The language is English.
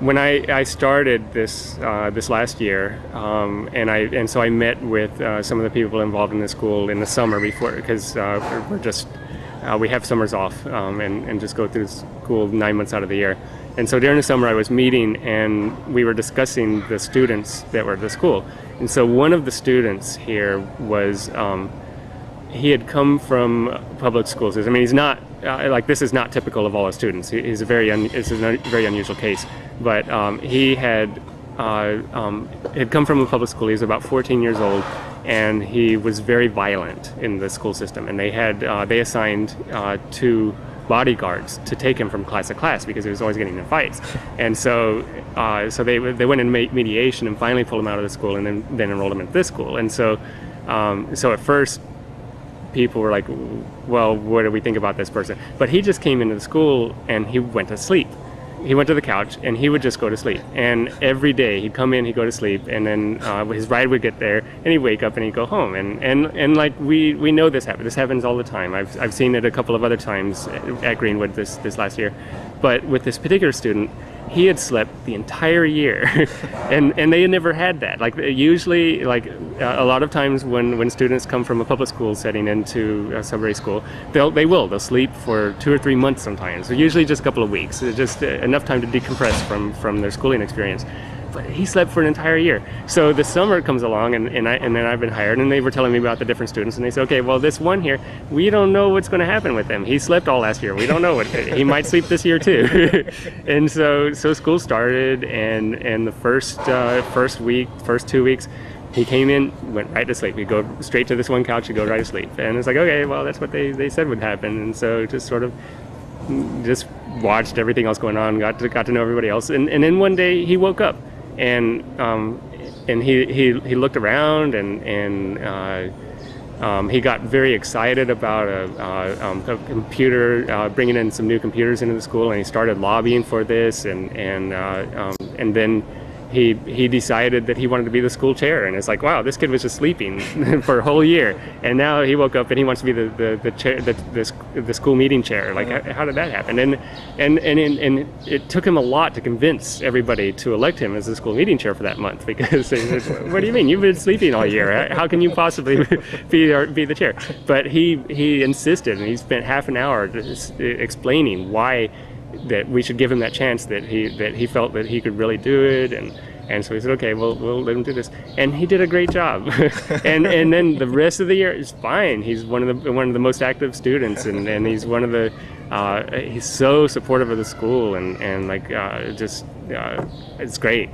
when I started this last year, and so I met with some of the people involved in the school in the summer before, because we have summers off, and just go through school 9 months out of the year. And so during the summer I was meeting, and we were discussing the students that were at the school. And so one of the students here was, he had come from public schools. I mean, he's not, this is not typical of all the students. It's a very unusual case. But he had come from a public school. He was about 14 years old, and he was very violent in the school system. And they assigned 2 bodyguards to take him from class to class because he was always getting in fights. And so they went in mediation and finally pulled him out of the school, and then enrolled him at this school. And so at first people were like, well, what do we think about this person? But he just came into the school and he went to sleep. He went to the couch and he would just go to sleep. And every day he'd come in, he'd go to sleep, and then his ride would get there, and he'd wake up and he'd go home. And like we know this happens. This happens all the time. I've seen it a couple of other times at Greenwood this last year. But with this particular student, he had slept the entire year, and they had never had that. Like usually, a lot of times when students come from a public school setting into a Sudbury school, they'll sleep for 2 or 3 months sometimes. So usually just a couple of weeks, just enough time to decompress from their schooling experience. But he slept for an entire year. So the summer comes along, and then I've been hired, and they were telling me about the different students, and they said, okay, well, this one here, we don't know what's going to happen with him. He slept all last year. We don't know what he might sleep this year too. And so school started, and the first 2 weeks, he came in, went right to sleep. He'd go straight to this one couch, he'd go right to sleep. And it's like, okay, well, that's what they said would happen. And so just sort of just watched everything else going on, got to know everybody else. And then one day he woke up. And he looked around, and he got very excited about a computer, bringing in some new computers into the school, and he started lobbying for this, and then he decided that he wanted to be the school chair. And it's like, wow, this kid was just sleeping for a whole year, and now he woke up and he wants to be the chair, the school meeting chair. Like, how did that happen? And it took him a lot to convince everybody to elect him as the school meeting chair for that month, because they said, what do you mean, you've been sleeping all year, how can you possibly be the chair? But he insisted, and he spent half an hour just explaining why that we should give him that chance, that he felt that he could really do it, and so he said, okay, we'll let him do this, and he did a great job. and then the rest of the year is fine. He's one of the most active students, and he's one of the he's so supportive of the school, and it's great.